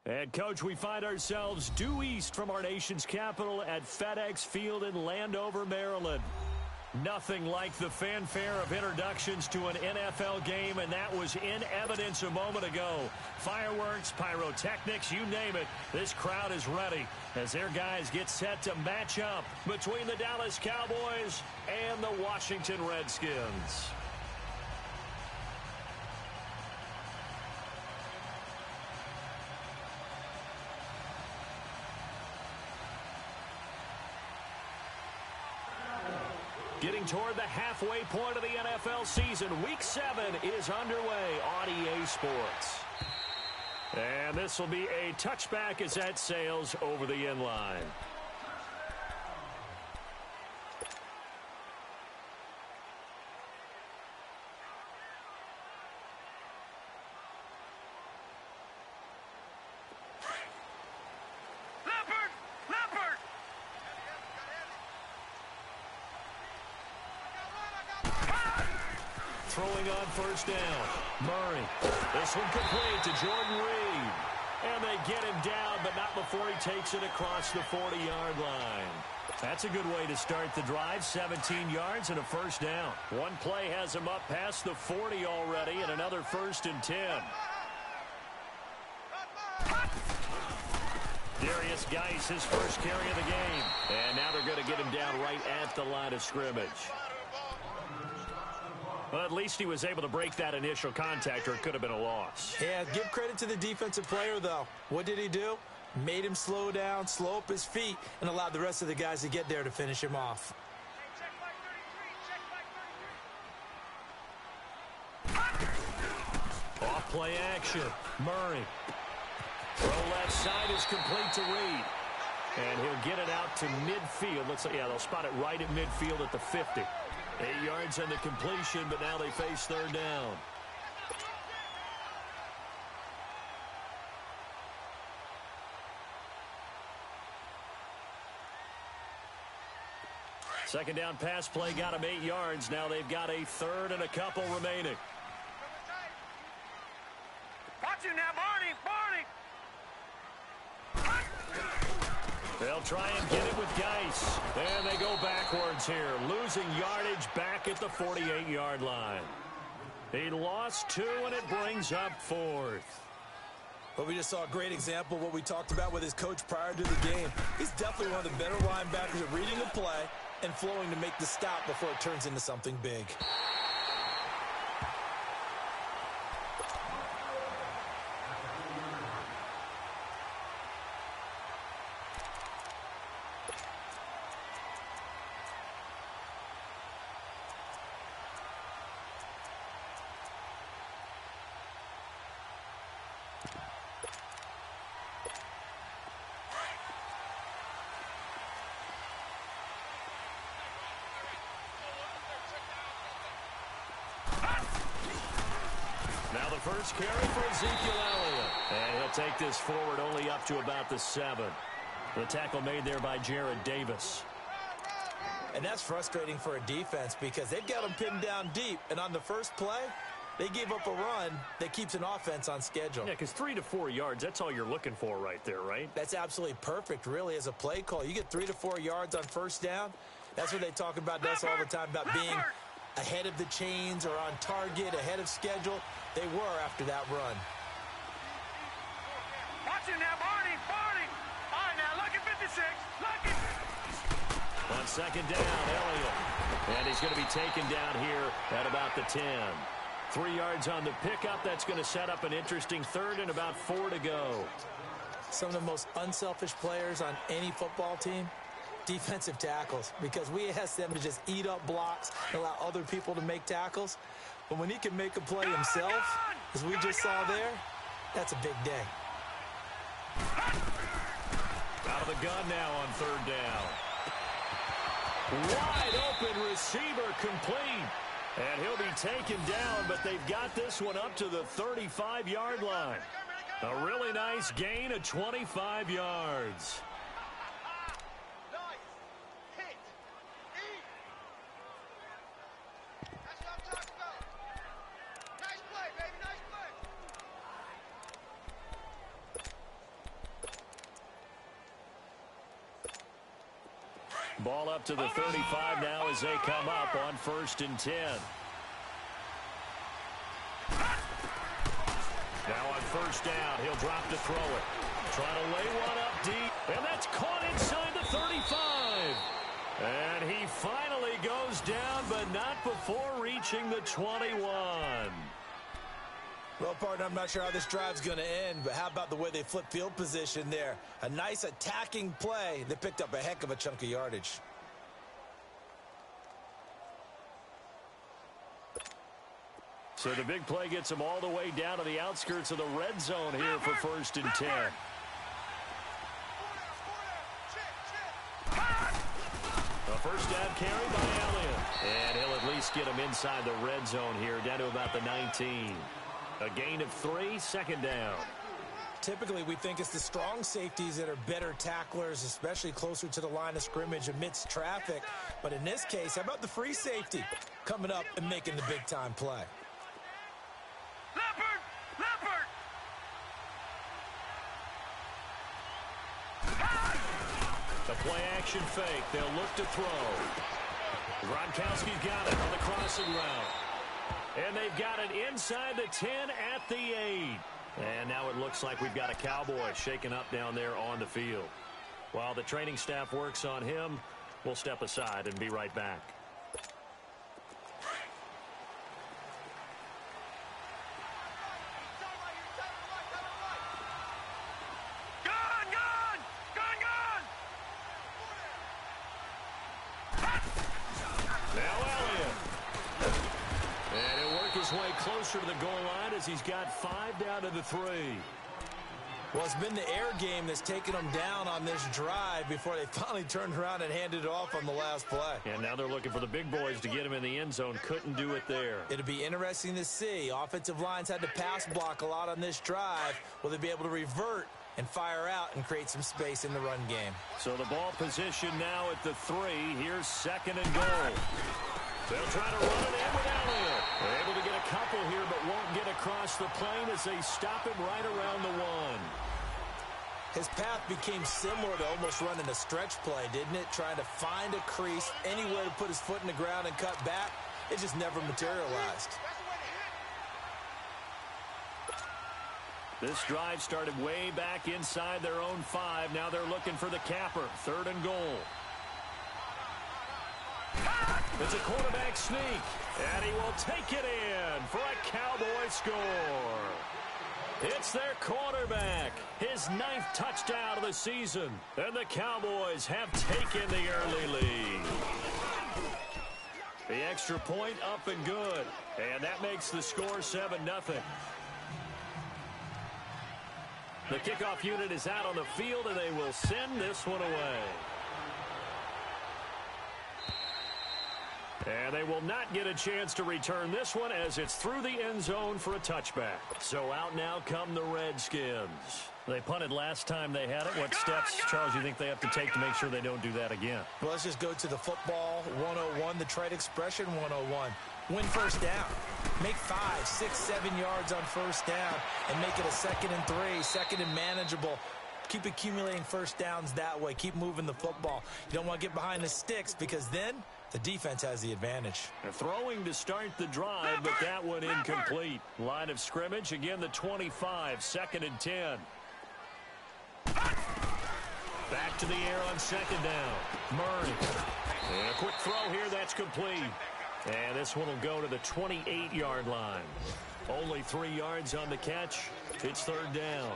And, Coach, we find ourselves due east from our nation's capital at FedEx Field in Landover, Maryland. Nothing like the fanfare of introductions to an NFL game, and that was in evidence a moment ago. Fireworks, pyrotechnics, you name it. This crowd is ready as their guys get set to match up between the Dallas Cowboys and the Washington Redskins. Getting toward the halfway point of the NFL season. Week 7 is underway on EA Sports. And this will be a touchback as that sails over the end line. Throwing on first down. Murray. This one complete to Jordan Reed. And they get him down, but not before he takes it across the 40-yard line. That's a good way to start the drive. 17 yards and a first down. One play has him up past the 40 already, and another 1st and 10. Darius Geis, his first carry of the game. And now they're going to get him down right at the line of scrimmage. Well, at least he was able to break that initial contact, or it could have been a loss. Yeah, give credit to the defensive player, though. What did he do? Made him slow down, slow up his feet, and allowed the rest of the guys to get there to finish him off. Off play action. Murray. Throw left side is complete to Reed. And he'll get it out to midfield. Yeah, they'll spot it right at midfield at the 50. 8 yards on the completion, but now they face third down. Second down pass play got him 8 yards. Now they've got a third and a couple remaining. Watch you now, Barney! They'll try and get it with Geis. And they go backwards here, losing yardage back at the 48-yard line. He lost 2, and it brings up 4th. But we just saw a great example of what we talked about with his coach prior to the game. He's definitely one of the better linebackers at reading the play and flowing to make the stop before it turns into something big. Now the first carry for Ezekiel Elliott. And he'll take this forward only up to about the 7. The tackle made there by Jared Davis. And that's frustrating for a defense because they've got him pinned down deep. And on the first play, they gave up a run that keeps an offense on schedule. Yeah, because 3 to 4 yards, that's all you're looking for right there, right? That's absolutely perfect, really, as a play call. You get 3 to 4 yards on first down. That's what they talk about us all the time, about being ahead of the chains or on target, ahead of schedule. They were after that run. Watch it now, Barney! All right, now, look at 56. Look at... On second down, Elliott. And he's going to be taken down here at about the 10. 3 yards on the pickup. That's going to set up an interesting third and about 4 to go. Some of the most unselfish players on any football team, defensive tackles, because we ask them to just eat up blocks and allow other people to make tackles. But when he can make a play himself, as we just saw there, that's a big day. Out of the gun now on third down. Wide open receiver complete. And he'll be taken down, but they've got this one up to the 35-yard line. A really nice gain of 25 yards. Ball up to the 35 now as they come up on 1st and 10. Now on 1st down, he'll drop to throw it. Trying to lay one up deep, and that's caught inside the 35. And he finally goes down, but not before reaching the 21. Well, partner, I'm not sure how this drive's going to end, but how about the way they flip field position there? A nice attacking play. They picked up a heck of a chunk of yardage. So the big play gets him all the way down to the outskirts of the red zone here for 1st and 10. A 1st down carry by Elliott. And he'll at least get him inside the red zone here, down to about the 19. A gain of 3, 2nd down. Typically, we think it's the strong safeties that are better tacklers, especially closer to the line of scrimmage amidst traffic. But in this case, how about the free safety coming up and making the big-time play? Leopard! Leopard! The play-action fake. They'll look to throw. Gronkowski's got it on the crossing route. And they've got it inside the 10 at the 8. And now it looks like we've got a Cowboy shaken up down there on the field. While the training staff works on him, we'll step aside and be right back. Way closer to the goal line as he's got 5 down to the 3. Well, it's been the air game that's taken them down on this drive before they finally turned around and handed it off on the last play. And now they're looking for the big boys to get him in the end zone. Couldn't do it there. It'll be interesting to see. Offensive lines had to pass block a lot on this drive. Will they be able to revert and fire out and create some space in the run game? So the ball position now at the 3. Here's 2nd and goal. They'll try to run it in with Elliott. They're able to get a couple here, but won't get across the plane as they stop him right around the 1. His path became similar to almost running a stretch play, didn't it? Trying to find a crease, anywhere to put his foot in the ground and cut back. It just never materialized. This drive started way back inside their own 5. Now they're looking for the capper. 3rd and goal. It's a quarterback sneak, and he will take it in for a Cowboy score. It's their quarterback, his 9th touchdown of the season, and the Cowboys have taken the early lead. The extra point up and good, and that makes the score 7-0. The kickoff unit is out on the field, and they will send this one away. And they will not get a chance to return this one as it's through the end zone for a touchback. So out now come the Redskins. They punted last time they had it. What steps, Charles, you think they have to take to make sure they don't do that again? Well, let's just go to the football 101, the trade expression 101. Win 1st down. Make 5, 6, 7 yards on 1st down and make it a 2nd and 3, 2nd and manageable. Keep accumulating 1st downs that way. Keep moving the football. You don't want to get behind the sticks because then the defense has the advantage. They're throwing to start the drive, but that one incomplete. Line of scrimmage, again the 25, 2nd and 10. Back to the air on 2nd down. Murray. And a quick throw here, that's complete. And this one will go to the 28-yard line. Only 3 yards on the catch. It's 3rd down.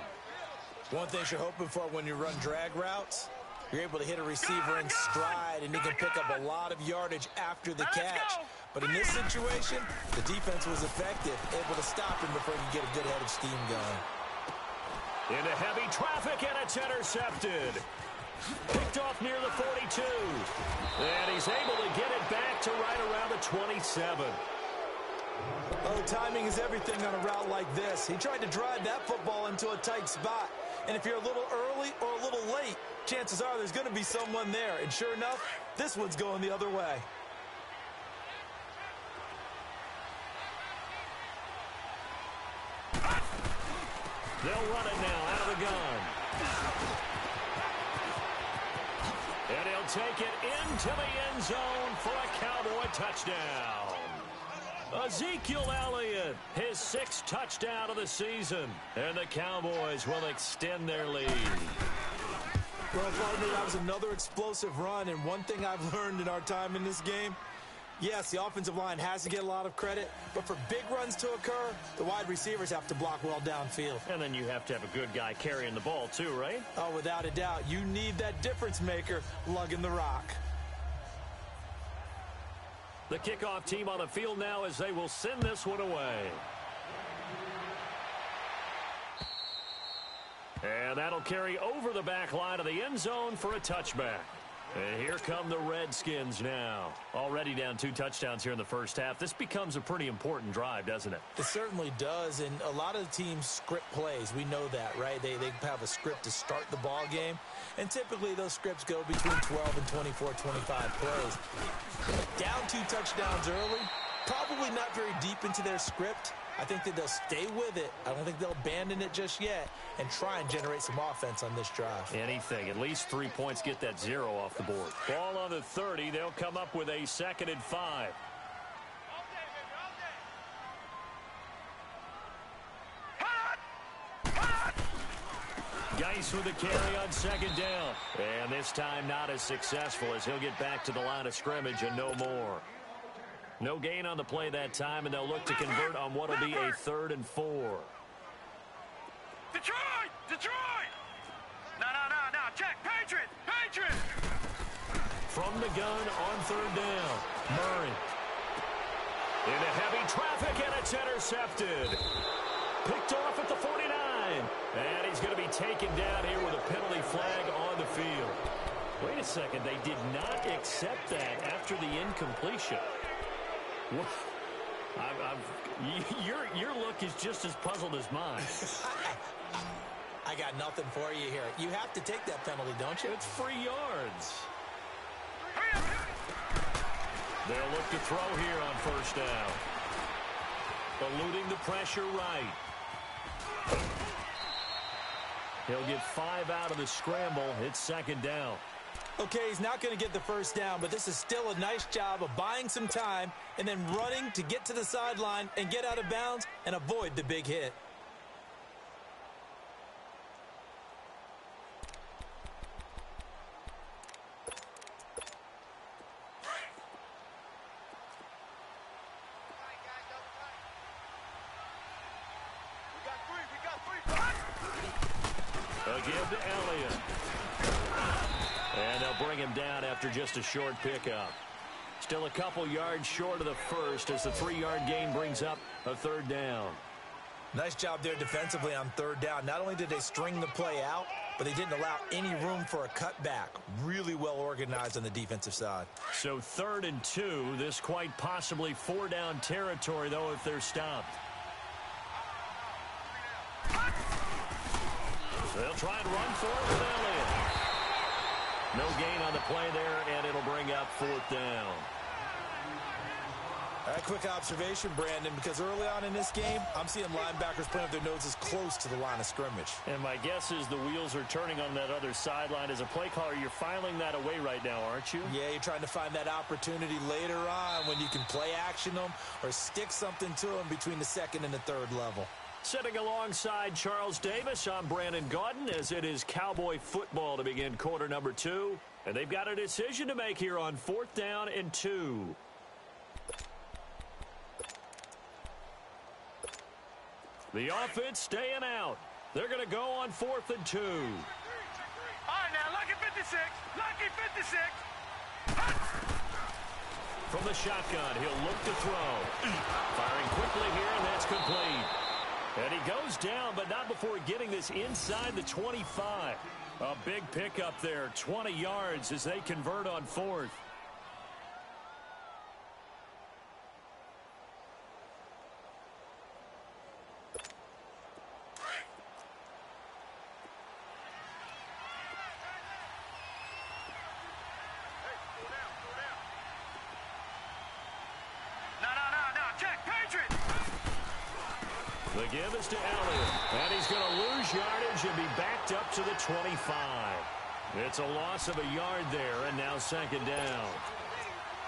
One thing you're hoping for when you run drag routes, you're able to hit a receiver in stride, and he can pick up a lot of yardage after the catch. But in this situation, the defense was effective, able to stop him before he could get a good head of steam going. Into heavy traffic, and it's intercepted. Picked off near the 42. And he's able to get it back to right around the 27. Oh, timing is everything on a route like this. He tried to drive that football into a tight spot. And if you're a little early or a little late, chances are there's going to be someone there. And sure enough, this one's going the other way. They'll run it now out of the gun. And he'll take it into the end zone for a Cowboy touchdown. Ezekiel Elliott, his 6th touchdown of the season. And the Cowboys will extend their lead. Well, partner, that was another explosive run. And one thing I've learned in our time in this game, yes, the offensive line has to get a lot of credit, but for big runs to occur, the wide receivers have to block well downfield. And then you have to have a good guy carrying the ball too, right? Oh, without a doubt. You need that difference maker lugging the rock. The kickoff team on the field now as they will send this one away. And that'll carry over the back line of the end zone for a touchback. And here come the Redskins now. Already down 2 touchdowns here in the first half. This becomes a pretty important drive, doesn't it? It certainly does, and a lot of the teams script plays. We know that, right? They have a script to start the ball game, and typically those scripts go between 12 and 24, 25 plays. Down 2 touchdowns early, probably not very deep into their script. I think that they'll stay with it. I don't think they'll abandon it just yet and try and generate some offense on this drive. Anything. At least 3 points, get that 0 off the board. Ball on the 30. They'll come up with a 2nd and 5. Geis with the carry on 2nd down. And this time not as successful as he'll get back to the line of scrimmage and no more. No gain on the play that time, and they'll look to convert on what will be a 3rd and 4. Detroit! Detroit! No. Check. Patriot! From the gun on 3rd down. Murray. Into heavy traffic, and it's intercepted. Picked off at the 49. And he's going to be taken down here with a penalty flag on the field. Wait a second. They did not accept that after the incompletion. Your look is just as puzzled as mine. I got nothing for you here. You have to take that penalty, don't you? It's free yards. They'll look to throw here on 1st down. Eluding the pressure right. He'll get 5 out of the scramble. It's 2nd down. Okay, he's not going to get the 1st down, but this is still a nice job of buying some time and then running to get to the sideline and get out of bounds and avoid the big hit. Again to Elliott. And they'll bring him down after just a short pickup. Still a couple yards short of the 1st as the 3-yard gain brings up a 3rd down. Nice job there defensively on 3rd down. Not only did they string the play out, but they didn't allow any room for a cutback. Really well organized on the defensive side. So 3rd and 2. This quite possibly 4-down territory, though, if they're stopped. They'll try and run for it with Elliott. No gain on the play there, and it'll bring up 4th down. A quick observation, Brandon, because early on in this game, I'm seeing linebackers putting up their noses close to the line of scrimmage. And my guess is the wheels are turning on that other sideline. As a play caller, you're filing that away right now, aren't you? Yeah, you're trying to find that opportunity later on when you can play action them or stick something to them between the 2nd and the 3rd level. Sitting alongside Charles Davis, I'm Brandon Gaudin as it is Cowboy football to begin quarter number 2. And they've got a decision to make here on 4th down and 2. The offense staying out. They're going to go on 4th and 2. All right, now, lucky 56. Lucky 56. From the shotgun, he'll look to throw. Firing quickly here, and that's complete. And he goes down, but not before getting this inside the 25. A big pickup there, 20 yards as they convert on 4th. The give is to Elliott, and he's going to lose yardage and be backed up to the 25. It's a loss of a yard there, and now second down.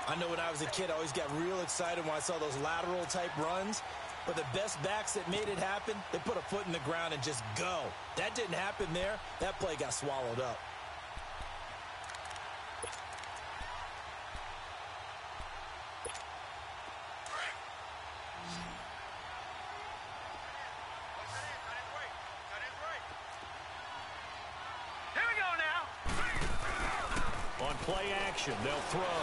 I know when I was a kid, I always got real excited when I saw those lateral-type runs. But the best backs that made it happen, they put a foot in the ground and just go. That didn't happen there. That play got swallowed up. Here we go now. On play action, they'll throw.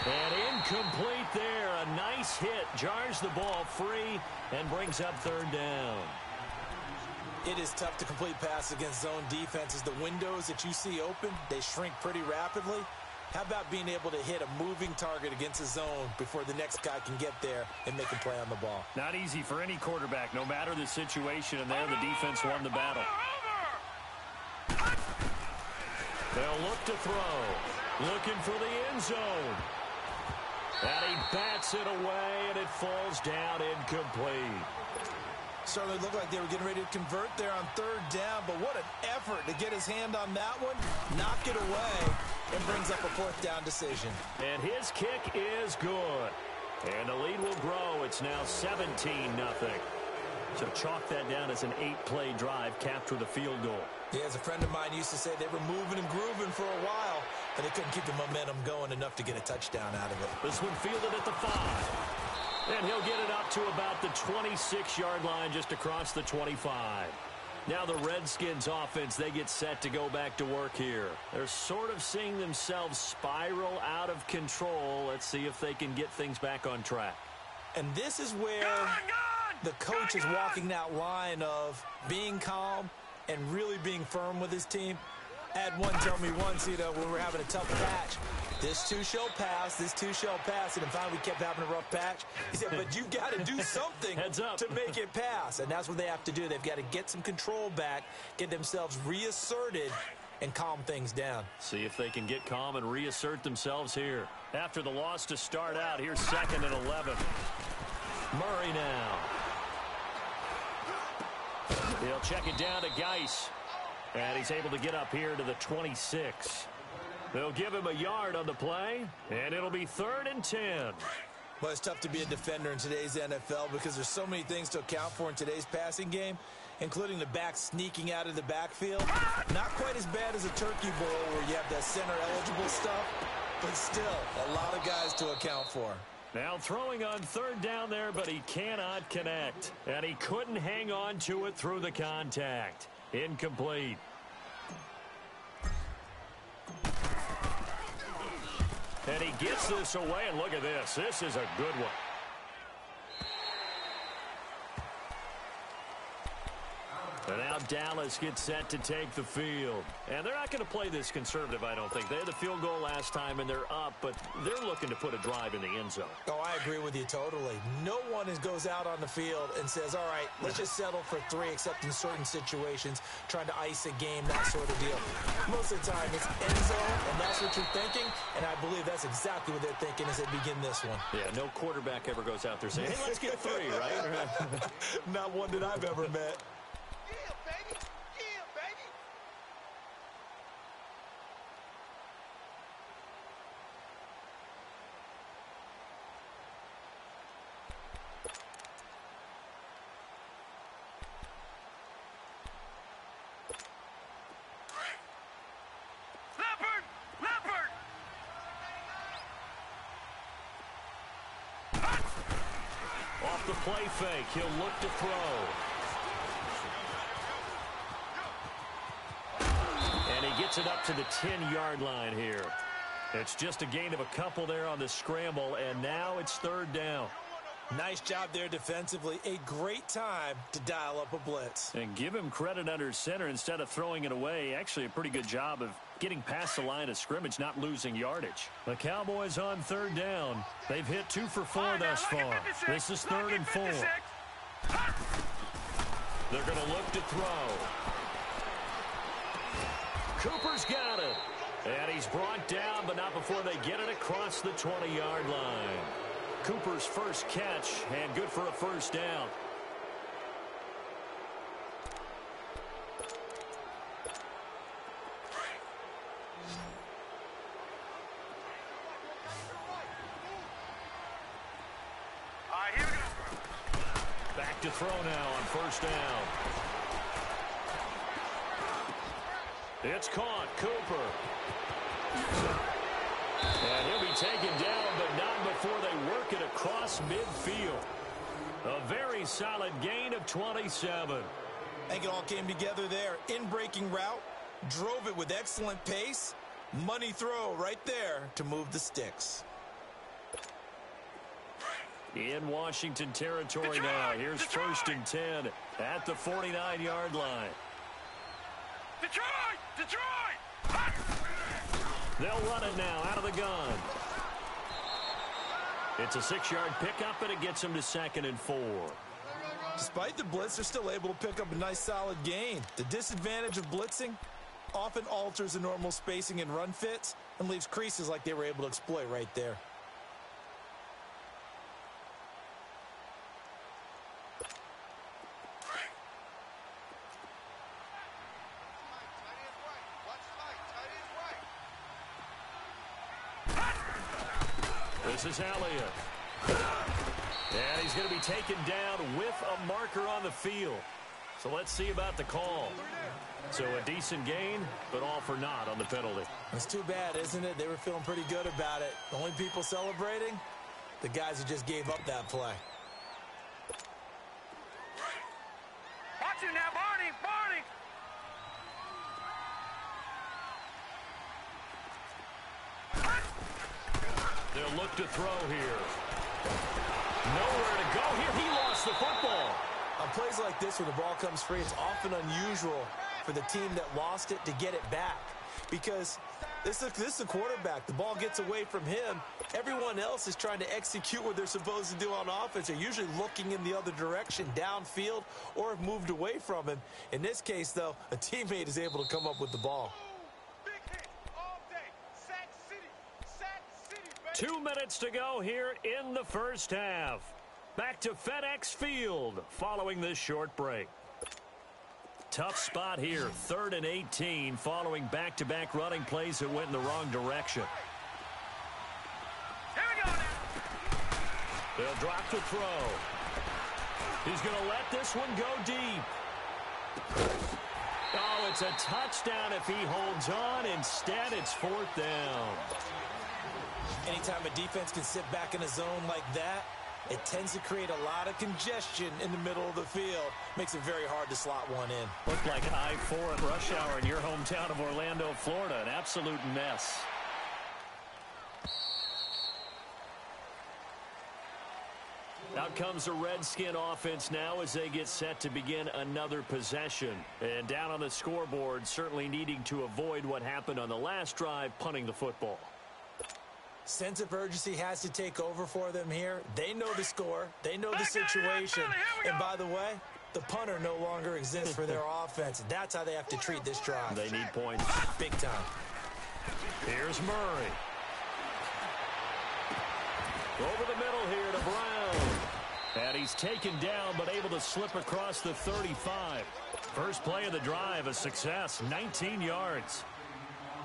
And incomplete there. A nice hit. Jars the ball free and brings up third down. It is tough to complete passes against zone defenses. The windows that you see open, they shrink pretty rapidly. How about being able to hit a moving target against a zone before the next guy can get there and make a play on the ball? Not easy for any quarterback, no matter the situation. And there, the defense won the battle. They'll look to throw. Looking for the end zone. And he bats it away, and it falls down incomplete. Certainly looked like they were getting ready to convert there on third down, but what an effort to get his hand on that one, knock it away, and brings up a fourth down decision. And his kick is good. And the lead will grow. It's now 17-0. So chalk that down as an 8-play drive, capture the field goal. Yeah, as a friend of mine used to say, they were moving and grooving for a while, but they couldn't keep the momentum going enough to get a touchdown out of it. This one fielded at the 5. And he'll get it up to about the 26-yard line, just across the 25. Now the Redskins offense, they get set to go back to work here. They're sort of seeing themselves spiral out of control. Let's see if they can get things back on track. And this is where the coach is walking that line of being calm and really being firm with his team. I had one tell me once, when we were having a tough patch, this too shall pass, this too shall pass. And finally we kept having a rough patch. He said, but you've got to do something to make it pass. And that's what they have to do. They've got to get some control back, get themselves reasserted, and calm things down. See if they can get calm and reassert themselves here. After the loss to start out, here's 2nd and 11. Murray now. He'll check it down to Geis. And he's able to get up here to the 26. They'll give him a yard on the play, and it'll be 3rd and 10. Well, it's tough to be a defender in today's NFL because there's so many things to account for in today's passing game, including the back sneaking out of the backfield. Not quite as bad as a turkey bowl where you have that center-eligible stuff, but still a lot of guys to account for. Now throwing on 3rd down there, but he cannot connect. And he couldn't hang on to it through the contact. Incomplete. And he gets this away, and look at this. This is a good one. And now Dallas gets set to take the field. And they're not going to play this conservative, I don't think. They had the field goal last time, and they're up, but they're looking to put a drive in the end zone. Oh, I agree with you totally. No one goes out on the field and says, all right, let's just settle for 3, except in certain situations, trying to ice a game, that sort of deal. Most of the time, it's end zone, and that's what you're thinking, and I believe that's exactly what they're thinking as they begin this one. Yeah, no quarterback ever goes out there saying, hey, let's get 3, right? Not one that I've ever met. Off the play fake, he'll look to throw. And he gets it up to the 10-yard line here. It's just a gain of a couple there on the scramble, and now it's 3rd down. Nice job there defensively. A great time to dial up a blitz. And give him credit under center instead of throwing it away. Actually, a pretty good job of getting past the line of scrimmage, not losing yardage. The Cowboys on 3rd down. They've hit 2 for 4 thus far. This is 3rd and 4. They're going to look to throw. Cooper's got it. And he's brought down, but not before they get it across the 20-yard line. Cooper's first catch, and good for a 1st down. back to throw now on first down. It's caught. Cooper. And he'll be taken down, but not before they work it across midfield. A very solid gain of 27. I think it all came together there. In-breaking route, drove it with excellent pace. Money throw right there to move the sticks. In Washington territory now. Here's first and 10 at the 49-yard line. Detroit! They'll run it now out of the gun. It's a 6-yard pickup, and it gets them to 2nd and 4. Despite the blitz, they're still able to pick up a nice solid gain. The disadvantage of blitzing often alters the normal spacing and run fits and leaves creases like they were able to exploit right there. This is Elliott. And he's going to be taken down with a marker on the field. So let's see about the call. So a decent gain, but all for naught on the penalty. It's too bad, isn't it? They were feeling pretty good about it. The only people celebrating, the guys who just gave up that play. Watch him now, Barney! Barney! They'll look to throw here. Nowhere to go here. He lost the football. On plays like this where the ball comes free, it's often unusual for the team that lost it to get it back. Because this is a quarterback. The ball gets away from him. Everyone else is trying to execute what they're supposed to do on offense. They're usually looking in the other direction, downfield, or have moved away from him. In this case, though, a teammate is able to come up with the ball. 2 minutes to go here in the first half. Back to FedEx Field following this short break. Tough spot here, 3rd and 18, following back-to-back running plays that went in the wrong direction. Here we go now. They'll drop to throw. He's going to let this one go deep. Oh, it's a touchdown if he holds on. Instead, it's 4th down. Anytime a defense can sit back in a zone like that, it tends to create a lot of congestion in the middle of the field. Makes it very hard to slot one in. Looked like I-4 at rush hour in your hometown of Orlando, Florida. An absolute mess. Out comes the Redskin offense now as they get set to begin another possession. And down on the scoreboard, certainly needing to avoid what happened on the last drive, punting the football. Sense of urgency has to take over for them here. They know the score. They know the situation. And by the way, the punter no longer exists for their offense. That's how they have to treat this drive. They need points. Big time. Here's Murray. Over the middle here to Brown. And he's taken down but able to slip across the 35. First play of the drive, a success, 19 yards.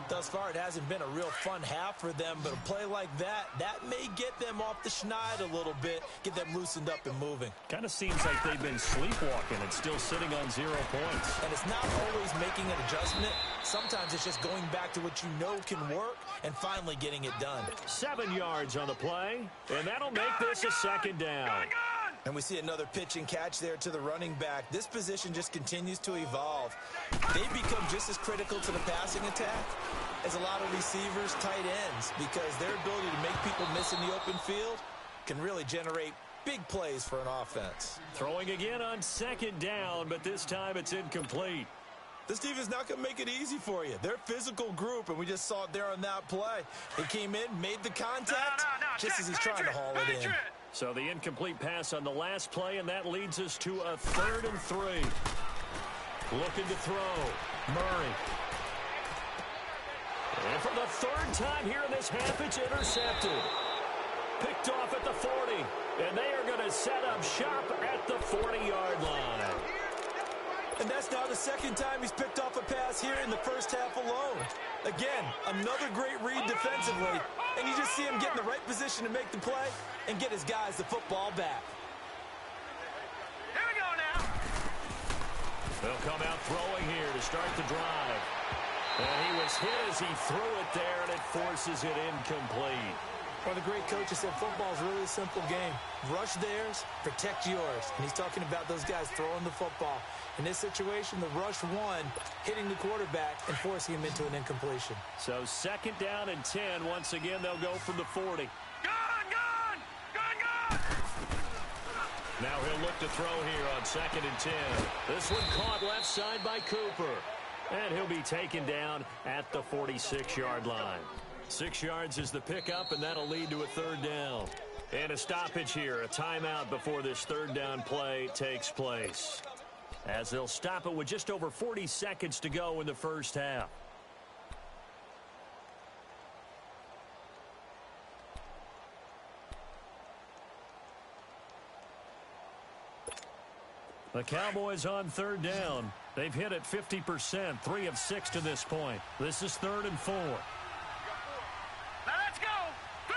Thus far, it hasn't been a real fun half for them, but a play like that may get them off the schneid a little bit, get them loosened up and moving. Kind of seems like they've been sleepwalking and still sitting on 0 points. And it's not always making an adjustment. Sometimes it's just going back to what you know can work and finally getting it done. 7 yards on the play, and that'll make this a 2nd down. And we see another pitch and catch there to the running back. This position just continues to evolve. They become just as critical to the passing attack as a lot of receivers, tight ends, because their ability to make people miss in the open field can really generate big plays for an offense. Throwing again on 2nd down, but this time it's incomplete. This team is not going to make it easy for you. They're a physical group, and we just saw it there on that play. He came in, made the contact, just as he's trying to haul it in. So the incomplete pass on the last play, and that leads us to a 3rd and 3. Looking to throw. Murray. And for the 3rd time here in this half, it's intercepted. Picked off at the 40. And they are going to set up shop at the 40-yard line. And that's now the 2nd time he's picked off a pass here in the first half alone. Again, another great read defensively. And you just see him get in the right position to make the play and get his guys the football back. Here we come out throwing here to start the drive. And he was hit as he threw it there, and it forces it incomplete. One of the great coaches said football is really a simple game. Rush theirs, protect yours. And he's talking about those guys throwing the football. In this situation, the rush won, hitting the quarterback and forcing him into an incompletion. So 2nd down and 10. Once again, they'll go from the 40. Now he'll look to throw here on 2nd and 10. This one caught left side by Cooper. And he'll be taken down at the 46-yard line. 6 yards is the pickup, and that'll lead to a 3rd down. And a stoppage here, a timeout before this 3rd down play takes place. As they'll stop it with just over 40 seconds to go in the first half. The Cowboys on 3rd down. They've hit it 50%, 3 of 6 to this point. This is 3rd and 4. Now let's go. 3-19.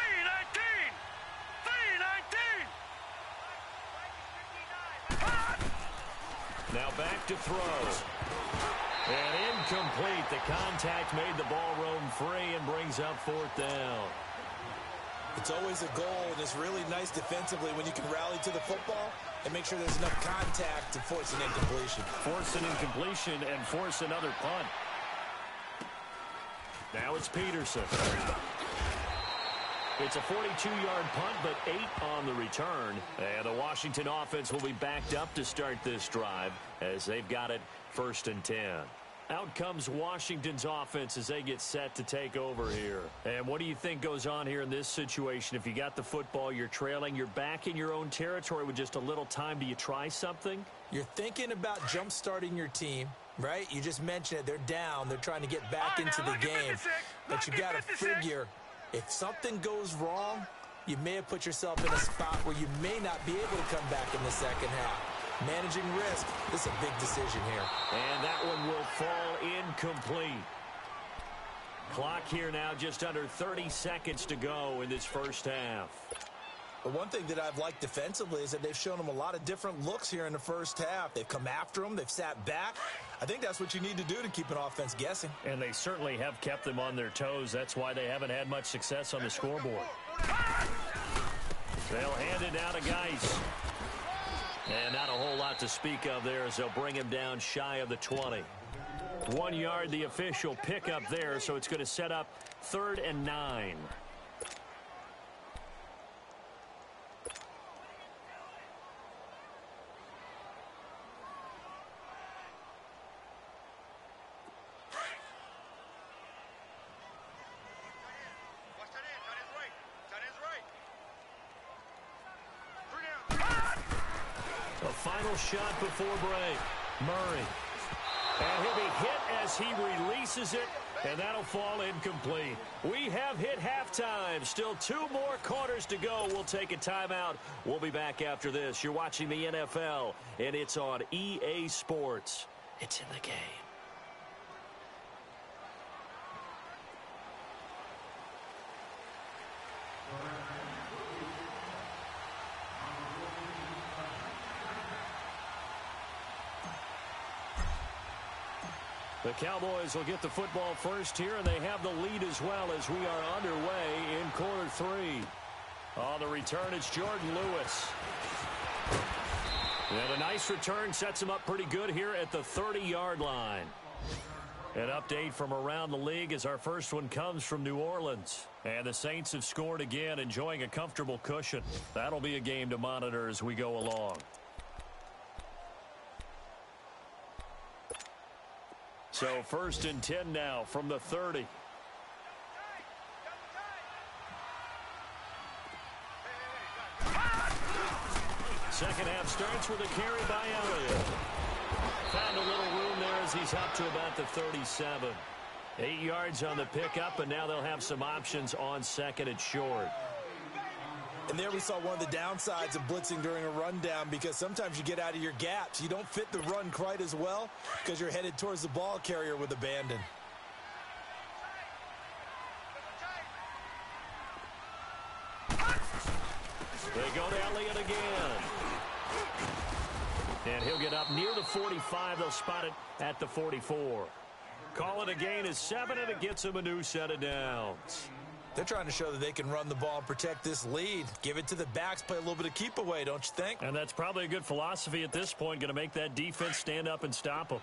3-19. Now back to throw. And incomplete. The contact made the ball roam free and brings up 4th down. It's always a goal, and it's really nice defensively when you can rally to the football and make sure there's enough contact to force an incompletion. Force an incompletion and force another punt. Now it's Peterson. It's a 42-yard punt, but 8 on the return. And the Washington offense will be backed up to start this drive as they've got it 1st and 10. Out comes Washington's offense as they get set to take over here. And what do you think goes on here in this situation? If you got the football, you're trailing, you're back in your own territory with just a little time. Do you try something? You're thinking about jump-starting your team, right? You just mentioned it. They're down. They're trying to get back into the game. But you got to figure, if something goes wrong, you may have put yourself in a spot where you may not be able to come back in the second half. Managing risk, this is a big decision here. And that one will fall incomplete. Clock here now just under 30 seconds to go in this first half. But one thing that I've liked defensively is that they've shown them a lot of different looks here in the first half. They've come after them. They've sat back. I think that's what you need to do to keep an offense guessing. And they certainly have kept them on their toes. That's why they haven't had much success on the scoreboard. They'll hand it down to Geis. And not a whole lot to speak of there as they'll bring him down shy of the 20. 1 yard, the official pickup there, so it's going to set up 3rd and 9. Final shot before break. Murray. And he'll be hit as he releases it, and that'll fall incomplete. We have hit halftime. Still 2 more quarters to go. We'll take a timeout. We'll be back after this. You're watching the NFL, and it's on EA Sports. It's in the game. The Cowboys will get the football first here, and they have the lead as well as we are underway in quarter 3. On the return, it's Jordan Lewis. And a nice return sets him up pretty good here at the 30-yard line. An update from around the league as our first one comes from New Orleans. And the Saints have scored again, enjoying a comfortable cushion. That'll be a game to monitor as we go along. So 1st and 10 now from the 30. Second half starts with a carry by Elliott. Found a little room there as he's up to about the 37. 8 yards on the pickup, and now they'll have some options on 2nd and short. And there we saw one of the downsides of blitzing during a rundown, because sometimes you get out of your gaps. You don't fit the run quite as well because you're headed towards the ball carrier with abandon. They go to Elliott again. And he'll get up near the 45. They'll spot it at the 44. Call it a gain of 7, and it gets him a new set of downs. They're trying to show that they can run the ball and protect this lead. Give it to the backs, play a little bit of keep away, don't you think? And that's probably a good philosophy at this point, going to make that defense stand up and stop them.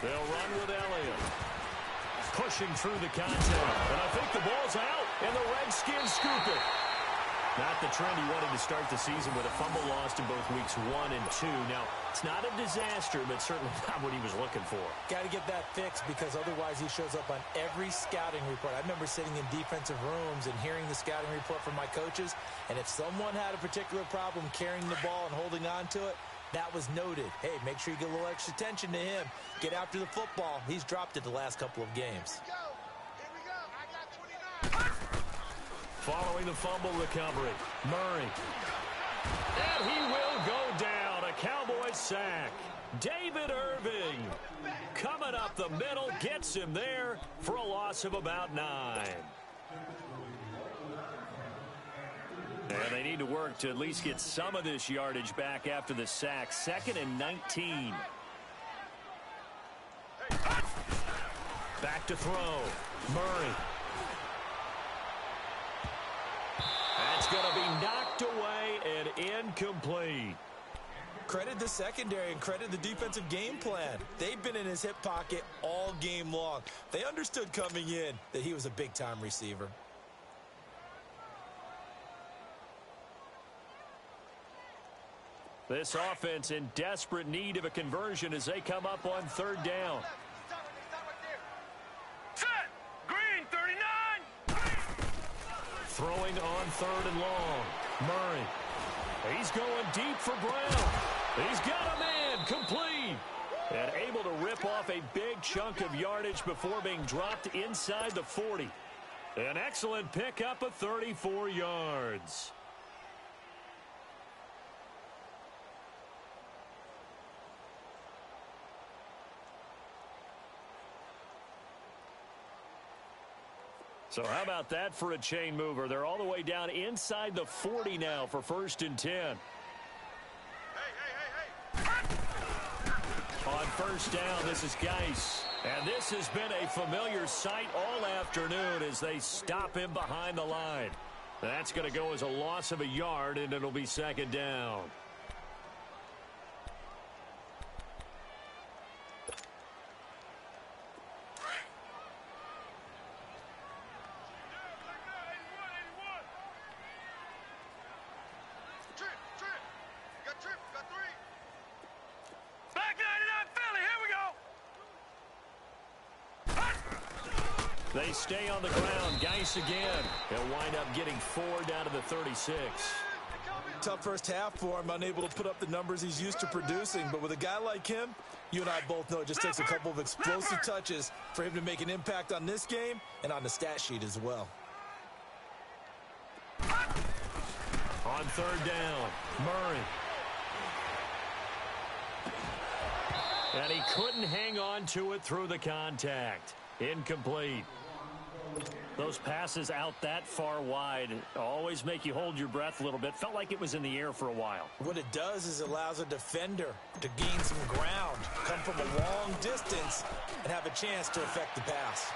They'll run with Elliott. Pushing through the contact. And I think the ball's out, and the Redskins scoop it. Not the trend he wanted to start the season with a fumble lost in both weeks 1 and 2. Now, it's not a disaster, but certainly not what he was looking for. Got to get that fixed because otherwise he shows up on every scouting report. I remember sitting in defensive rooms and hearing the scouting report from my coaches, and if someone had a particular problem carrying the ball and holding on to it, that was noted. Hey, make sure you get a little extra attention to him. Get after the football. He's dropped it the last couple of games. Here we go. I got 29. Following the fumble recovery, Murray. And he will go down. A Cowboys sack. David Irving coming up the middle, gets him there for a loss of about 9. And they need to work to at least get some of this yardage back after the sack. 2nd and 19. Back to throw. Murray. That's going to be knocked away and incomplete. Credit the secondary and credit the defensive game plan. They've been in his hip pocket all game long. They understood coming in that he was a big-time receiver. This offense in desperate need of a conversion as they come up on 3rd down. Set. Green, 39. Throwing on 3rd and long. Murray. He's going deep for Brown. He's got a man complete. And able to rip off a big chunk of yardage before being dropped inside the 40. An excellent pickup of 34 yards. So how about that for a chain mover? They're all the way down inside the 40 now for 1st and 10. Hey. On 1st down, this is Geis. And this has been a familiar sight all afternoon as they stop him behind the line. That's going to go as a loss of a yard, and it'll be 2nd down. They stay on the ground. Geis again. They'll wind up getting 4 down to the 36. Tough first half for him, unable to put up the numbers he's used to producing. But with a guy like him, you and I both know it just takes a couple of explosive touches for him to make an impact on this game and on the stat sheet as well. On 3rd down, Murray. And he couldn't hang on to it through the contact. Incomplete. Those passes out that far wide always make you hold your breath a little bit. Felt like it was in the air for a while. What it does is it allows a defender to gain some ground, come from a long distance, and have a chance to affect the pass.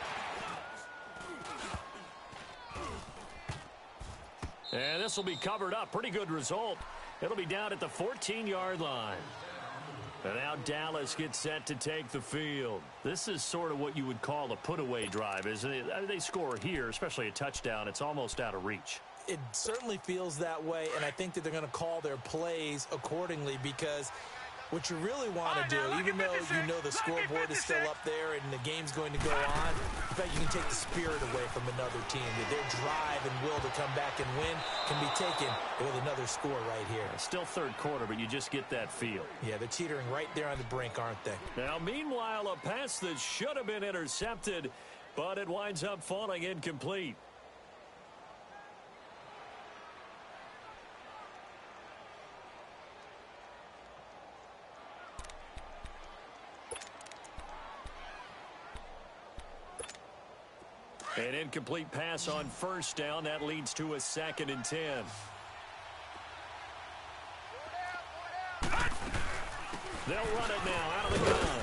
And this will be covered up. Pretty good result. It'll be down at the 14-yard line. And now Dallas gets set to take the field. This is sort of what you would call a put-away drive, isn't it? I mean, they score here, especially a touchdown. It's almost out of reach. It certainly feels that way, and I think that they're going to call their plays accordingly because what you really want to do, even though you know the scoreboard is still up there and the game's going to go on, in fact, you can take the spirit away from another team. That their drive and will to come back and win can be taken with another score right here. Still 3rd quarter, but you just get that feel. Yeah, they're teetering right there on the brink, aren't they? Now, meanwhile, a pass that should have been intercepted, but it winds up falling incomplete. An incomplete pass on first down. That leads to a 2nd and 10. They'll run it now out of the gun.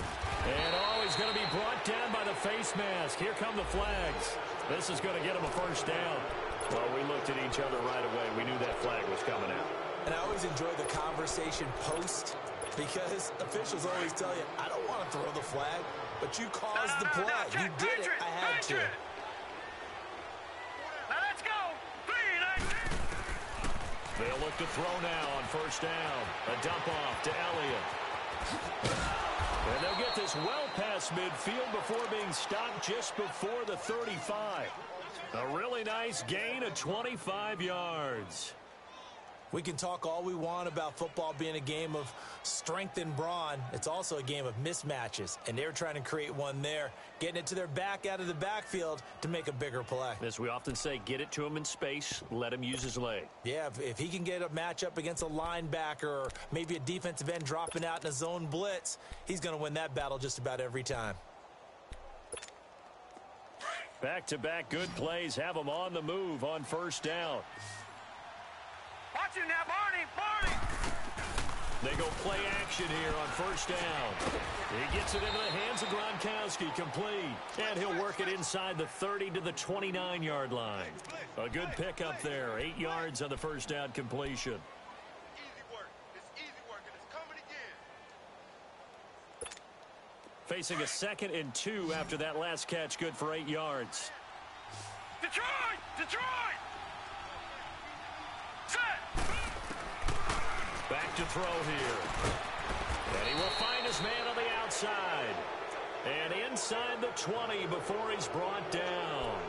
And he's going to be brought down by the face mask. Here come the flags. This is going to get him a first down. Well, we looked at each other right away. We knew that flag was coming out. And I always enjoy the conversation post because officials always tell you, I don't want to throw the flag, but you caused the play. You did it. I had to. Now let's go. 3-19. They'll look to throw now on first down. A dump off to Elliott. And they'll get this well past midfield before being stopped just before the 35. A really nice gain of 25 yards. We can talk all we want about football being a game of strength and brawn. It's also a game of mismatches, and they're trying to create one there, getting it to their back out of the backfield to make a bigger play. As we often say, get it to him in space, let him use his leg. Yeah, if he can get a matchup against a linebacker or maybe a defensive end dropping out in a zone blitz, he's going to win that battle just about every time. Back-to-back good plays have him on the move on first down. Watch him now, Barney. They go play action here on first down. He gets it into the hands of Gronkowski, complete. And he'll work it inside the 30 to the 29-yard line. A good pickup there, 8 yards on the first down completion. Easy work. It's easy work, and it's coming again. Facing a 2nd and 2 after that last catch, good for 8 yards. Detroit! Back to throw here. And he will find his man on the outside. And inside the 20 before he's brought down.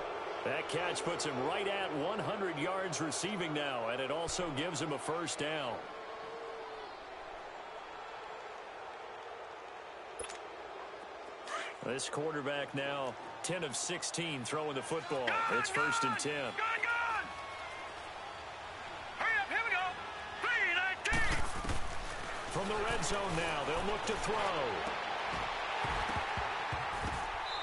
That catch puts him right at 100 yards receiving now, and it also gives him a first down. This quarterback now 10 of 16 throwing the football. It's 1st and 10. From the red zone now, they'll look to throw.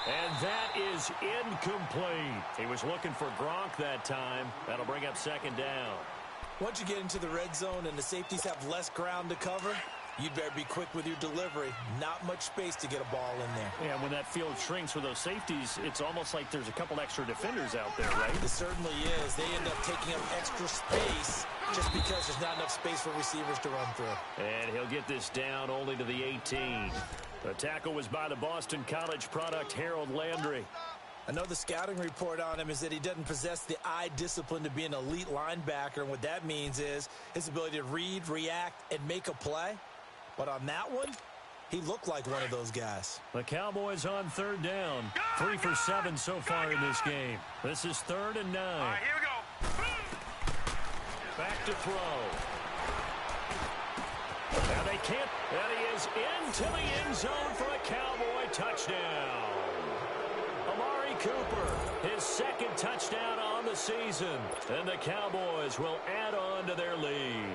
And that is incomplete. He was looking for Gronk that time. That'll bring up 2nd down. Once you get into the red zone and the safeties have less ground to cover, you'd better be quick with your delivery. Not much space to get a ball in there. Yeah, when that field shrinks with those safeties, it's almost like there's a couple extra defenders out there, right? It certainly is. They end up taking up extra space just because there's not enough space for receivers to run through. And he'll get this down only to the 18. The tackle was by the Boston College product, Harold Landry. I know the scouting report on him is that he doesn't possess the eye discipline to be an elite linebacker. And what that means is his ability to read, react, and make a play. But on that one, he looked like one of those guys. The Cowboys on 3rd down. 3 for 7 so far in this game. This is 3rd and 9. All right, here we go. Back to throw. Now they can't. And he is into the end zone for a Cowboy touchdown. Amari Cooper, his 2nd touchdown on the season. And the Cowboys will add on to their lead.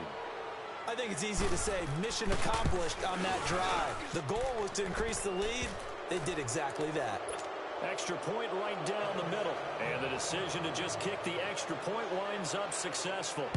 I think it's easy to say mission accomplished on that drive. The goal was to increase the lead. They did exactly that. Extra point right down the middle. And the decision to just kick the extra point winds up successful.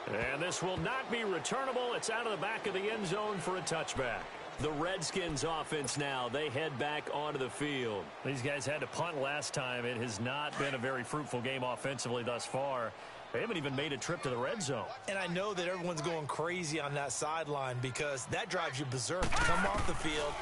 And this will not be returnable. It's out of the back of the end zone for a touchback. The Redskins offense now, they head back onto the field. These guys had to punt last time. It has not been a very fruitful game offensively thus far. They haven't even made a trip to the red zone. And I know that everyone's going crazy on that sideline because that drives you berserk. You come off the field,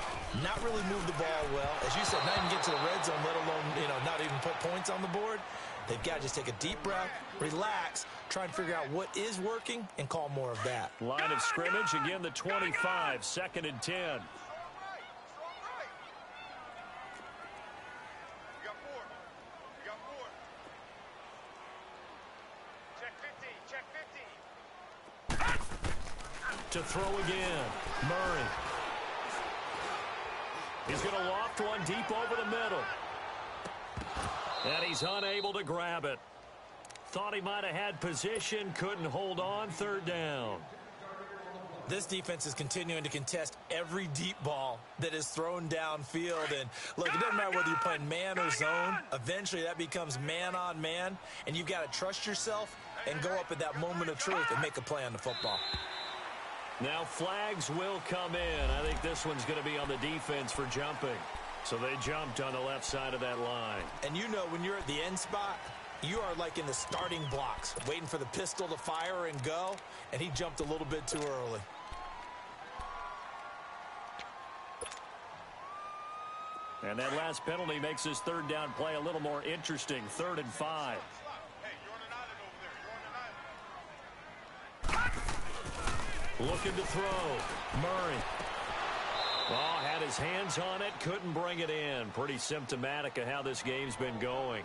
not really move the ball well. As you said, not even get to the red zone, let alone, not even put points on the board. They've got to just take a deep breath, relax, try and figure out what is working, and call more of that. Line of scrimmage, again, the 25, 2nd and 10. To throw again, Murray. He's going to loft one deep over the middle. And he's unable to grab it. Thought he might have had position, couldn't hold on, 3rd down. This defense is continuing to contest every deep ball that is thrown downfield. And look, it doesn't matter whether you're playing man or zone. Eventually that becomes man on man, and you've got to trust yourself and go up at that moment of truth and make a play on the football. Now flags will come in. I think this one's going to be on the defense for jumping. So they jumped on the left side of that line. And you know, when you're at the end spot, you are like in the starting blocks, waiting for the pistol to fire and go, and he jumped a little bit too early. And that last penalty makes his third down play a little more interesting. 3rd and 5. Looking to throw. Murray. Oh, had his hands on it, couldn't bring it in. Pretty symptomatic of how this game's been going.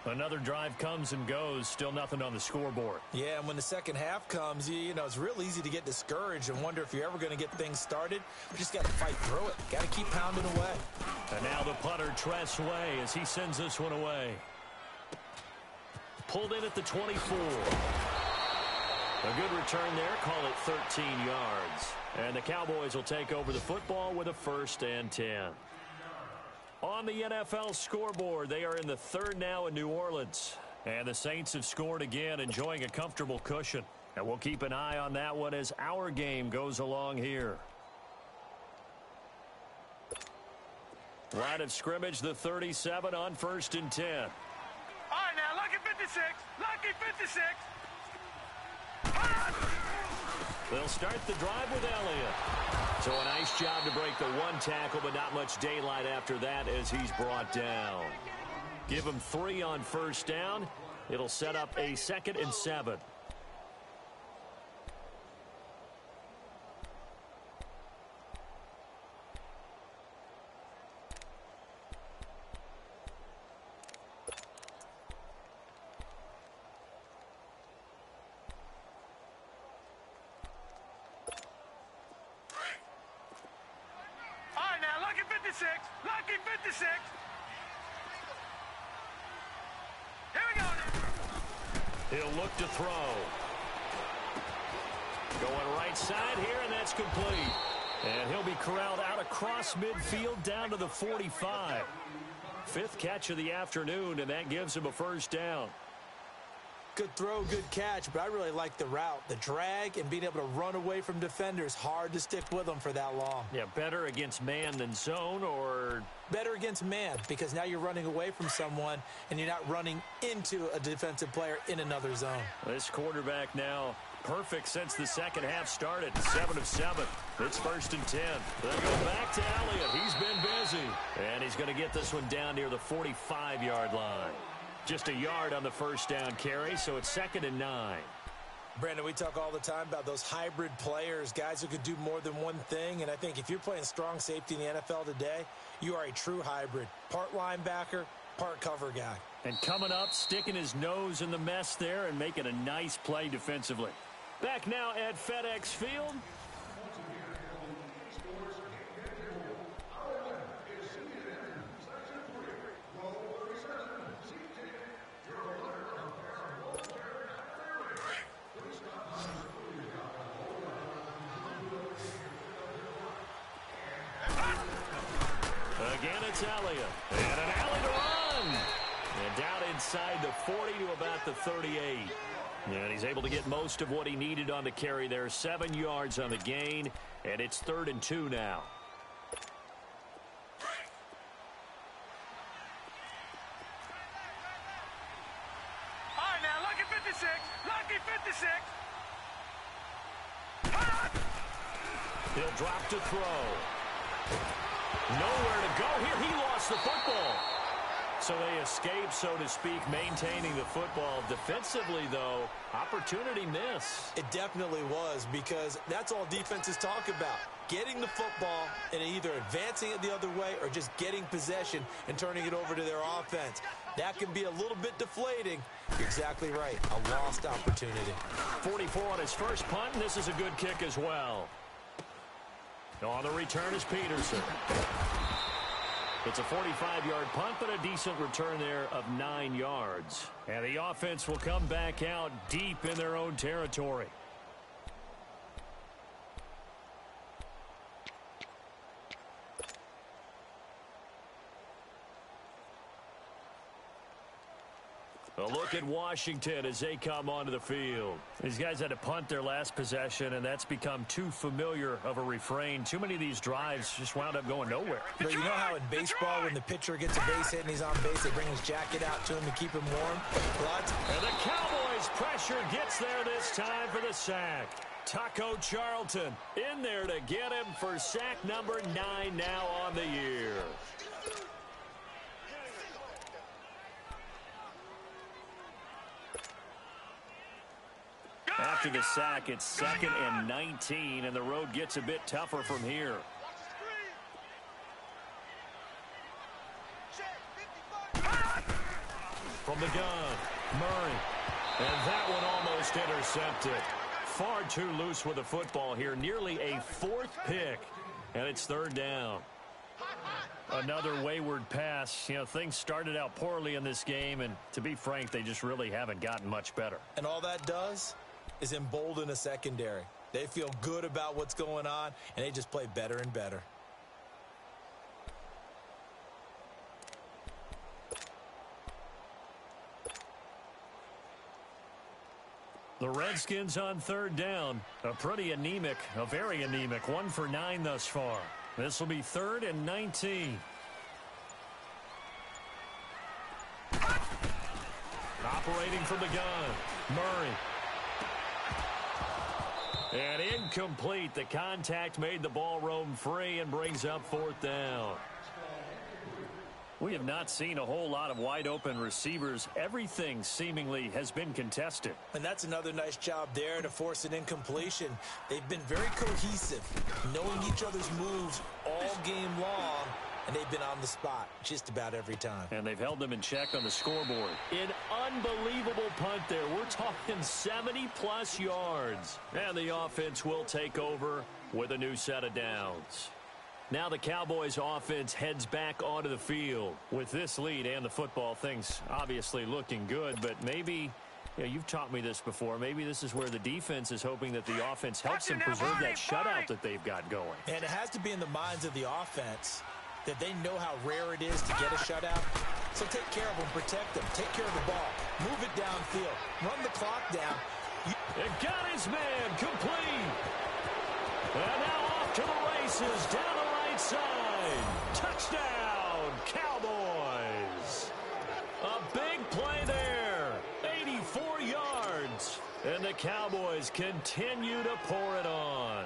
Another drive comes and goes, still nothing on the scoreboard. Yeah, and when the second half comes, you know, it's real easy to get discouraged and wonder if you're ever going to get things started. You just got to fight through it. Got to keep pounding away. And now the punter, Tress Way, as he sends this one away. Pulled in at the 24. A good return there, call it 13 yards. And the Cowboys will take over the football with a 1st and 10. On the NFL scoreboard, they are in the 3rd now in New Orleans. And the Saints have scored again, enjoying a comfortable cushion. And we'll keep an eye on that one as our game goes along here. Line of scrimmage, the 37 on 1st and 10. All right, now, lucky 56. Lucky 56. They'll start the drive with Elliott. So a nice job to break the one tackle, but not much daylight after that as he's brought down. Give him 3 on 1st down. It'll set up a 2nd and 7. Lucky 56. Here we go. He'll look to throw. Going right side here, and that's complete. And he'll be corralled out across midfield down to the 45. 5th catch of the afternoon, and that gives him a 1st down. Good throw, good catch, but I really like the route. The drag and being able to run away from defenders, hard to stick with them for that long. Yeah, better against man than zone, or? Better against man, because now you're running away from someone and you're not running into a defensive player in another zone. This quarterback now perfect since the second half started. 7 of 7. It's 1st and 10. They'll go back to Elliott. He's been busy. And he's going to get this one down near the 45-yard line. Just a yard on the 1st down carry, so it's 2nd and 9. Brandon, we talk all the time about those hybrid players, guys who could do more than one thing. And I think if you're playing strong safety in the NFL today, you are a true hybrid. Part linebacker, part cover guy. And coming up, sticking his nose in the mess there and making a nice play defensively. Back now at FedEx Field. Again, it's Elliott. And an alley to run. And down inside the 40 to about the 38. And he's able to get most of what he needed on the carry there. 7 yards on the gain. And it's 3rd and 2 now. All right, now, lucky 56. Lucky 56. He'll drop to throw. Nowhere to go here. He lost the football. So they escape, so to speak, maintaining the football. Defensively, though, opportunity miss. It definitely was, because that's all defenses talk about. Getting the football and either advancing it the other way or just getting possession and turning it over to their offense. That can be a little bit deflating. You're exactly right. A lost opportunity. 44 on his first punt, and this is a good kick as well. On the return is Peterson. It's a 45-yard punt, but a decent return there of 9 yards. And the offense will come back out deep in their own territory. A look at Washington as they come onto the field. These guys had to punt their last possession, and that's become too familiar of a refrain. Too many of these drives just wound up going nowhere. But you know how in baseball, when the pitcher gets a base hit and he's on base, they bring his jacket out to him to keep him warm? And the Cowboys' pressure gets there this time for the sack. Taco Charlton in there to get him for sack number 9 now on the year. After the sack, it's 2nd and 19, and the road gets a bit tougher from here. From the gun, Murray. And that one almost intercepted. Far too loose with the football here. Nearly a 4th pick, and it's 3rd down. Another wayward pass. You know, things started out poorly in this game, and to be frank, they just really haven't gotten much better. And all that does is embolden a secondary. They feel good about what's going on, and they just play better and better. The Redskins on 3rd down. A pretty anemic, a very anemic 1 for 9 thus far. This will be 3rd and 19. Operating from the gun, Murray. And incomplete. The contact made the ball roam free and brings up 4th down. We have not seen a whole lot of wide-open receivers. Everything seemingly has been contested. And that's another nice job there to force an incompletion. They've been very cohesive, knowing each other's moves all game long, and they've been on the spot just about every time. And they've held them in check on the scoreboard. An unbelievable punt there. We're talking 70-plus yards. And the offense will take over with a new set of downs. Now the Cowboys offense heads back onto the field. With this lead and the football, things obviously looking good, but maybe, you know, you've taught me this before, maybe this is where the defense is hoping that the offense helps them preserve that shutout that they've got going. And it has to be in the minds of the offense that they know how rare it is to get a shutout. So take care of them, protect them, take care of the ball, move it downfield, run the clock down. It got his man complete. And now off to the races down the right side. Touchdown, Cowboys. A big play there. 84 yards. And the Cowboys continue to pour it on.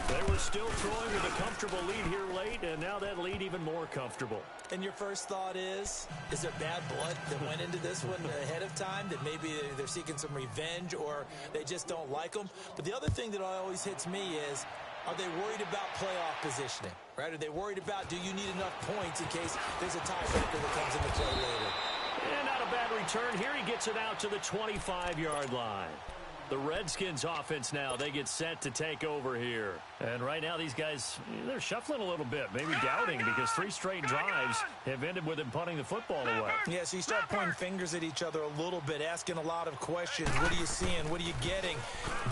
They were still throwing with a comfortable lead here late, and now that lead even more comfortable. And your first thought is there bad blood that went into this one ahead of time, that maybe they're seeking some revenge or they just don't like them? But the other thing that always hits me is, are they worried about playoff positioning? Right? Are they worried about, do you need enough points in case there's a tiebreaker that comes into play later? And not a bad return here. He gets it out to the 25-yard line. The Redskins offense now, they get set to take over here. And right now these guys, they're shuffling a little bit, maybe doubting, because 3 straight drives have ended with them punting the football away. Yeah, so you start pointing fingers at each other a little bit, asking a lot of questions. What are you seeing? What are you getting?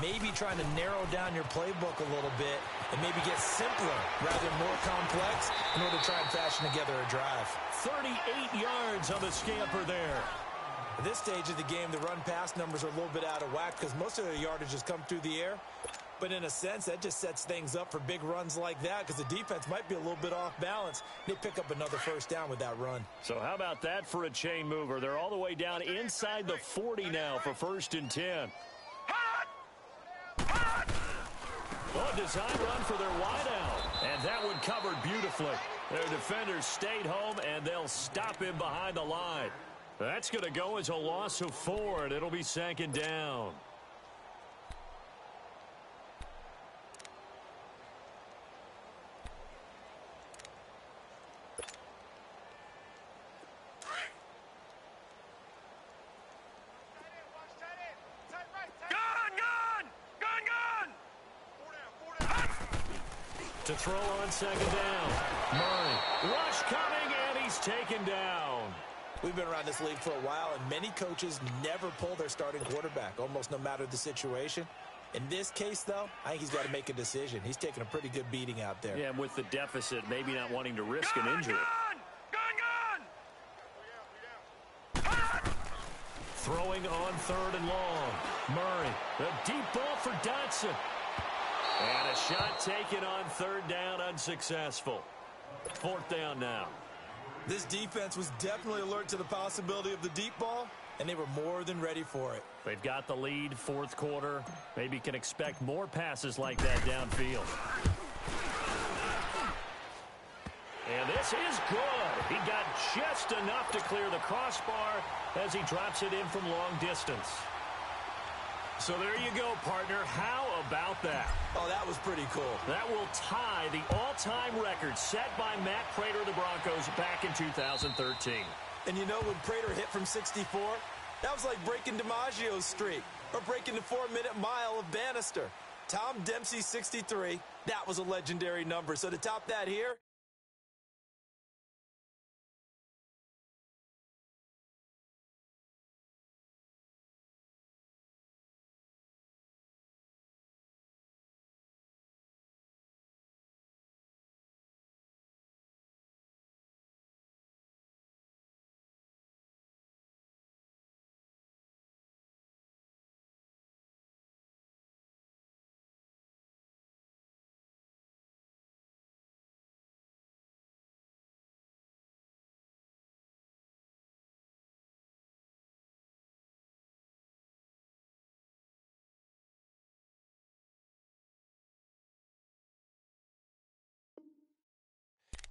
Maybe trying to narrow down your playbook a little bit and maybe get simpler rather than more complex in order to try and fashion together a drive. 38 yards on the scamper there. At this stage of the game, the run-pass numbers are a little bit out of whack because most of their yardage has come through the air. But in a sense, that just sets things up for big runs like that because the defense might be a little bit off balance. They pick up another first down with that run. So how about that for a chain mover? They're all the way down inside the 40 now for 1st and 10. Oh, design run for their wideout. And that one covered beautifully. Their defenders stayed home, and they'll stop him behind the line. That's going to go as a loss of 4, and it'll be 2nd down. To throw on 2nd down. Murray. Rush coming, and he's taken down. We've been around this league for a while, and many coaches never pull their starting quarterback, almost no matter the situation. In this case, though, I think he's got to make a decision. He's taking a pretty good beating out there. Yeah, and with the deficit, maybe not wanting to risk an injury. Throwing on 3rd and long. Murray, a deep ball for Dotson. And a shot taken on 3rd down, unsuccessful. 4th down now. This defense was definitely alert to the possibility of the deep ball, and they were more than ready for it. They've got the lead, 4th quarter. Maybe can expect more passes like that downfield. And this is good. He got just enough to clear the crossbar as he drops it in from long distance. So there you go, partner. How about that? Oh, that was pretty cool. That will tie the all-time record set by Matt Prater of the Broncos back in 2013. And you know, when Prater hit from 64, that was like breaking DiMaggio's streak or breaking the 4-minute mile of Bannister. Tom Dempsey, 63, that was a legendary number. So to top that here,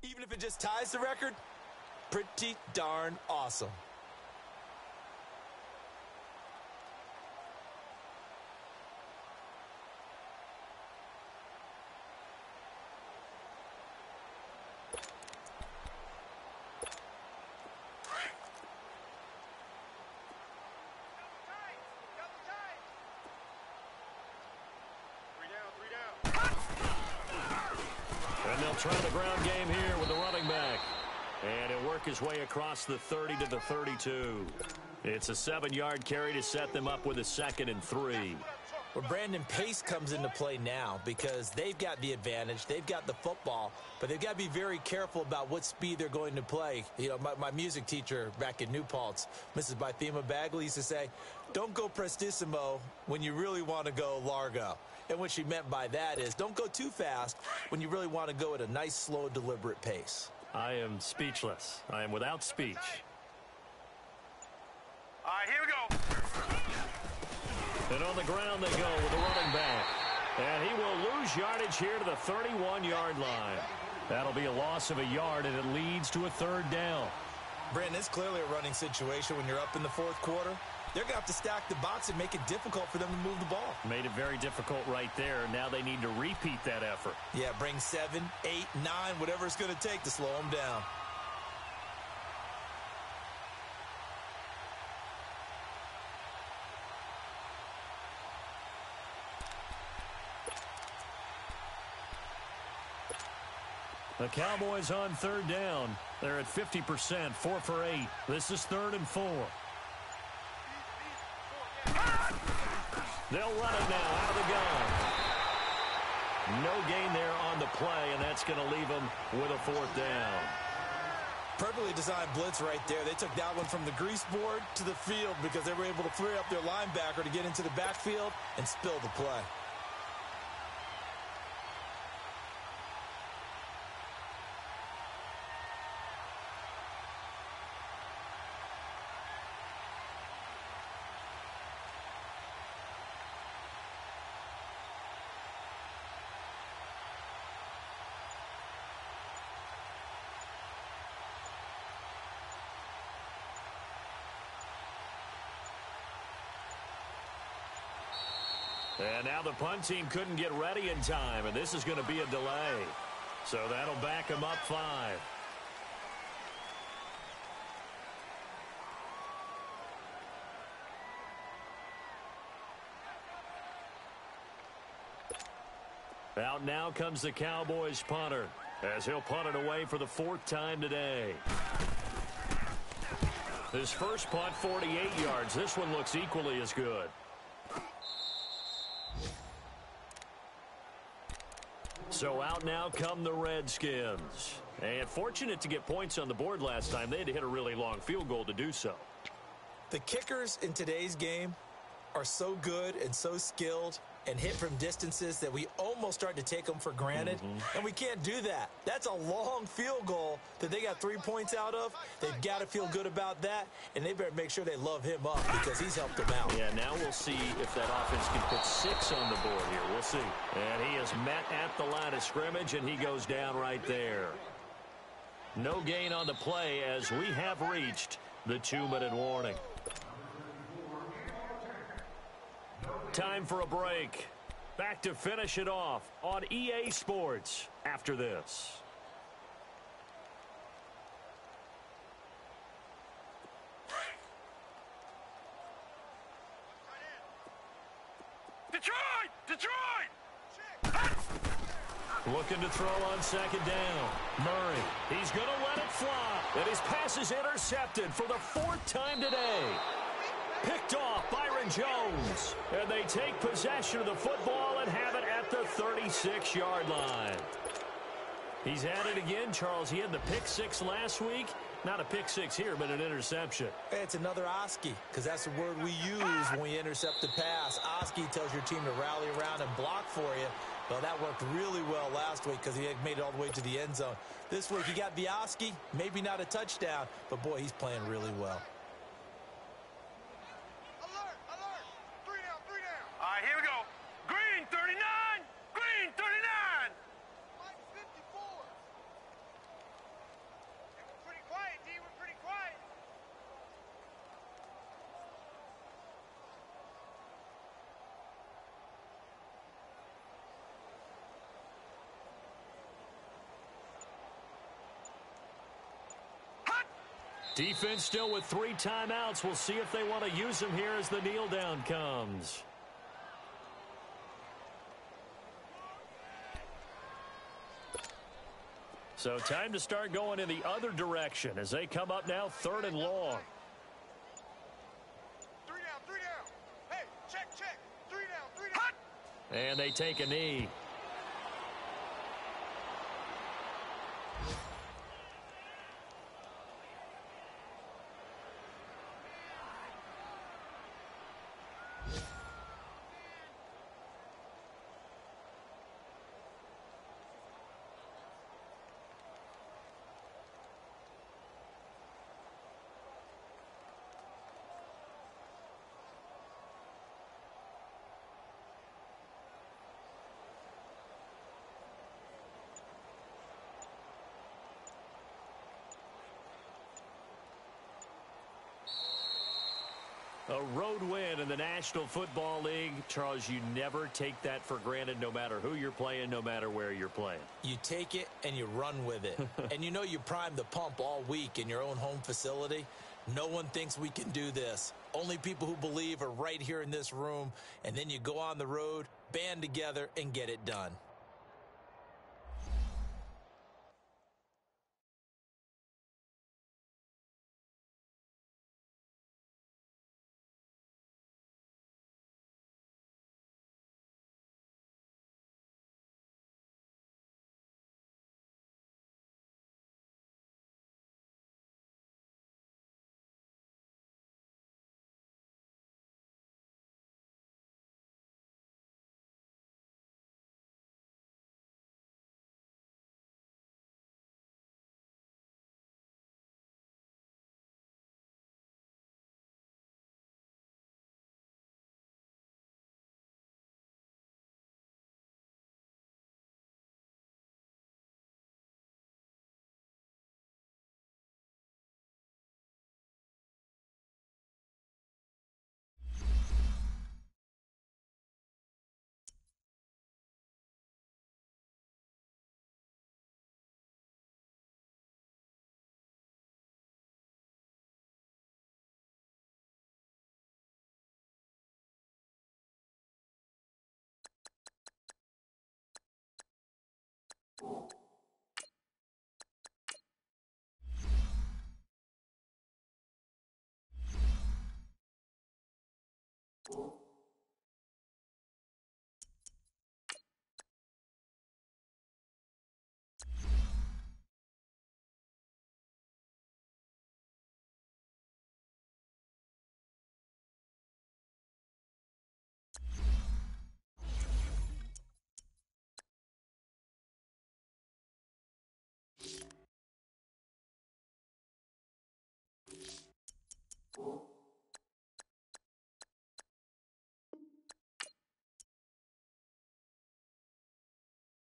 even if it just ties the record, pretty darn awesome. And they'll try the ground game here with the running back. And he'll work his way across the 30 to the 32. It's a 7-yard carry to set them up with a 2nd and 3. Well, Brandon, pace comes into play now because they've got the advantage. They've got the football, but they've got to be very careful about what speed they're going to play. You know, my music teacher back in New Paltz, Mrs. Bythema Bagley, used to say, don't go prestissimo when you really want to go largo. And what she meant by that is don't go too fast when you really want to go at a nice, slow, deliberate pace. I am speechless. I am without speech. All right, here we go. And on the ground they go with the running back. And he will lose yardage here to the 31-yard line. That'll be a loss of a yard, and it leads to a 3rd down. Brandon, it's clearly a running situation when you're up in the 4th quarter. They're going to have to stack the box and make it difficult for them to move the ball. Made it very difficult right there. Now they need to repeat that effort. Yeah, bring 7, 8, 9, whatever it's going to take to slow them down. The Cowboys on 3rd down. They're at 50%, 4 for 8. This is 3rd and 4. They'll run it now out of the gun. No gain there on the play, and that's going to leave them with a 4th down. Perfectly designed blitz right there. They took that one from the grease board to the field because they were able to free up their linebacker to get into the backfield and spill the play. And now the punt team couldn't get ready in time, and this is going to be a delay. So that'll back them up 5. Out now comes the Cowboys punter as he'll punt it away for the 4th time today. His first punt, 48 yards. This one looks equally as good. So out now come the Redskins. And fortunate to get points on the board last time. They had to hit a really long field goal to do so. The kickers in today's game are so good and so skilled and hit from distances that we almost start to take them for granted, and we can't do that. That's a long field goal that they got 3 points out of. They've got to feel good about that, and they better make sure they love him up because he's helped them out. Yeah, now we'll see if that offense can put 6 on the board here. We'll see. And he is met at the line of scrimmage, and he goes down right there. No gain on the play as we have reached the 2-minute warning. Time for a break. Back to finish it off on EA Sports after this. Detroit! Detroit! Looking to throw on second down. Murray, he's going to let it fly. And his pass is intercepted for the 4th time today. Picked off Byron Jones. And they take possession of the football and have it at the 36-yard line. He's at it again, Charles. He had the pick 6 last week. Not a pick 6 here, but an interception. It's another Oski, because that's the word we use when we intercept the pass. Oski tells your team to rally around and block for you. Well, that worked really well last week because he made it all the way to the end zone. This week, he got the Oski, maybe not a touchdown, but, boy, he's playing really well. Alert! Alert! 3 down, 3 down. All right, here we go. Green 39! Green 39! Mike 54. Hey, we're pretty quiet, D. We're pretty quiet. Defense still with 3 timeouts. We'll see if they want to use them here as the kneel down comes. So time to start going in the other direction as they come up now 3rd and long. 3 down, 3 down. Hey, check, check. 3 down, 3 down. And they take a knee. A road win in the National Football League. Charles, you never take that for granted no matter who you're playing, no matter where you're playing. You take it and you run with it. And you know you primed the pump all week in your own home facility. No one thinks we can do this. Only people who believe are right here in this room. And then you go on the road, band together, and get it done. you.